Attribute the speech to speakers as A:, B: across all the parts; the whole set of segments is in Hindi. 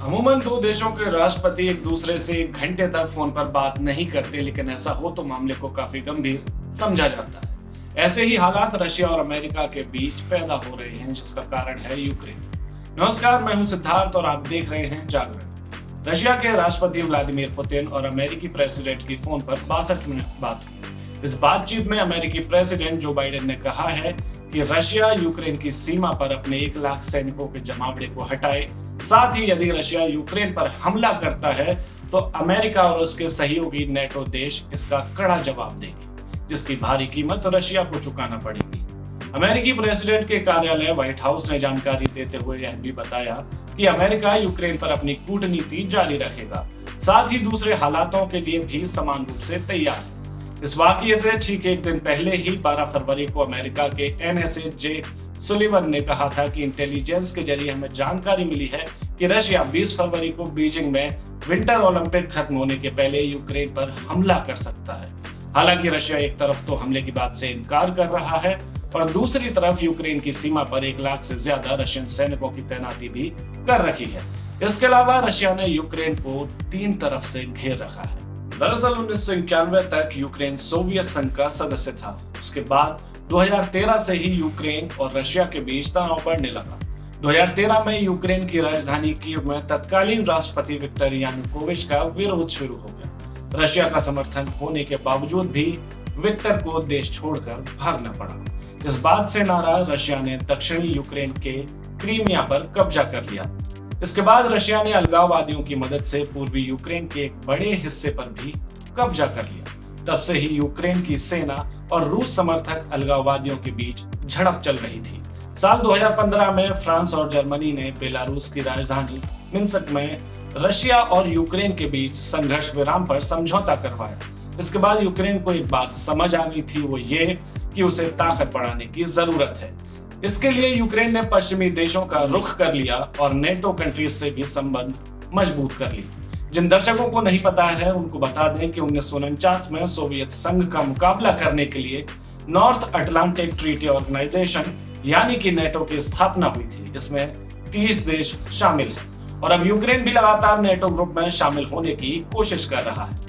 A: अमूमन दो देशों के राष्ट्रपति एक दूसरे से एक घंटे तक फोन पर बात नहीं करते, लेकिन ऐसा हो तो मामले को काफी गंभीर समझा जाता है। ऐसे ही हालात रशिया और अमेरिका के बीच पैदा हो रहे हैं, जिसका कारण है यूक्रेन। नमस्कार, मैं हूं सिद्धार्थ और आप देख रहे हैं जागरण। रशिया के राष्ट्रपति व्लादिमीर पुतिन और अमेरिकी प्रेसिडेंट की फोन पर 62 मिनट बात हुई। इस बातचीत में अमेरिकी प्रेसिडेंट जो बाइडेन ने कहा है कि रशिया यूक्रेन की सीमा पर अपने 1 लाख सैनिकों के जमावड़े को हटाए। साथ ही यदि रशिया यूक्रेन पर हमला करता है तो अमेरिका और उसके सहयोगी नेटो देश इसका कड़ा जवाब देंगे, जिसकी भारी कीमत रशिया को चुकाना पड़ेगी। अमेरिकी प्रेसिडेंट के कार्यालय व्हाइट हाउस ने जानकारी देते हुए यह भी बताया कि अमेरिका यूक्रेन पर अपनी कूटनीति जारी रखेगा, साथ ही दूसरे हालातों के लिए भी समान रूप से तैयार है। इस वाकये से ठीक एक दिन पहले ही 12 फरवरी को अमेरिका के NSA जे सुलिवन ने कहा था कि इंटेलिजेंस के जरिए हमें जानकारी मिली है कि रशिया 20 फरवरी को बीजिंग में विंटर ओलंपिक खत्म होने के पहले यूक्रेन पर हमला कर सकता है। हालांकि रशिया एक तरफ तो हमले की बात से इनकार कर रहा है और दूसरी तरफ यूक्रेन की सीमा पर 1 लाख से ज्यादा रशियन सैनिकों की तैनाती भी कर रखी है। इसके अलावा रशिया ने यूक्रेन को 3 तरफ से घेर रखा है। दरअसल 1991 तक यूक्रेन सोवियत संघ का सदस्य था। उसके बाद 2013 से ही यूक्रेन और रशिया के बीच तनाव बढ़ने लगा। 2013 में यूक्रेन की राजधानी कीव में तत्कालीन राष्ट्रपति विक्टर यानुकोविच का विरोध शुरू हो गया। रशिया का समर्थन होने के बावजूद भी विक्टर को देश छोड़कर भागना पड़ा। इस बात से नाराज रशिया ने दक्षिणी यूक्रेन के क्रीमिया पर कब्जा कर लिया। इसके बाद रशिया ने अलगाववादियों की मदद से पूर्वी यूक्रेन के एक बड़े हिस्से पर भी कब्जा कर लिया। तब से ही यूक्रेन की सेना और रूस समर्थक अलगाववादियों के बीच झड़प चल रही थी। साल 2015 में फ्रांस और जर्मनी ने बेलारूस की राजधानी मिन्स्क में रशिया और यूक्रेन के बीच संघर्ष विराम पर समझौता करवाया। इसके बाद यूक्रेन को एक बात समझ आ गई थी, वो ये कि उसे ताकत बढ़ाने की जरूरत है। इसके लिए यूक्रेन ने पश्चिमी देशों का रुख कर लिया और नेटो कंट्रीज से भी संबंध मजबूत कर लिए। जिन दर्शकों को नहीं पता है उनको बता दें कि 1949 में सोवियत संघ का मुकाबला करने के लिए नॉर्थ अटलांटिक ट्रीटी ऑर्गेनाइजेशन यानी कि नेटो की स्थापना हुई थी। इसमें 30 देश शामिल हैं और अब यूक्रेन भी लगातार नेटो ग्रुप में शामिल होने की कोशिश कर रहा है।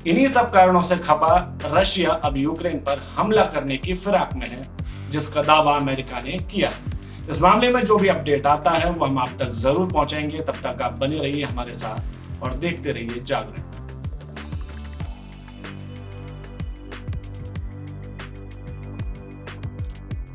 A: इन्हीं सब कारणों से खपा रशिया अब यूक्रेन पर हमला करने की फिराक में है, जिसका दावा अमेरिका ने किया है। इस मामले में जो भी अपडेट आता है वो हम आप तक जरूर पहुंचाएंगे। तब तक आप बने रहिए हमारे साथ और देखते रहिए जागरण।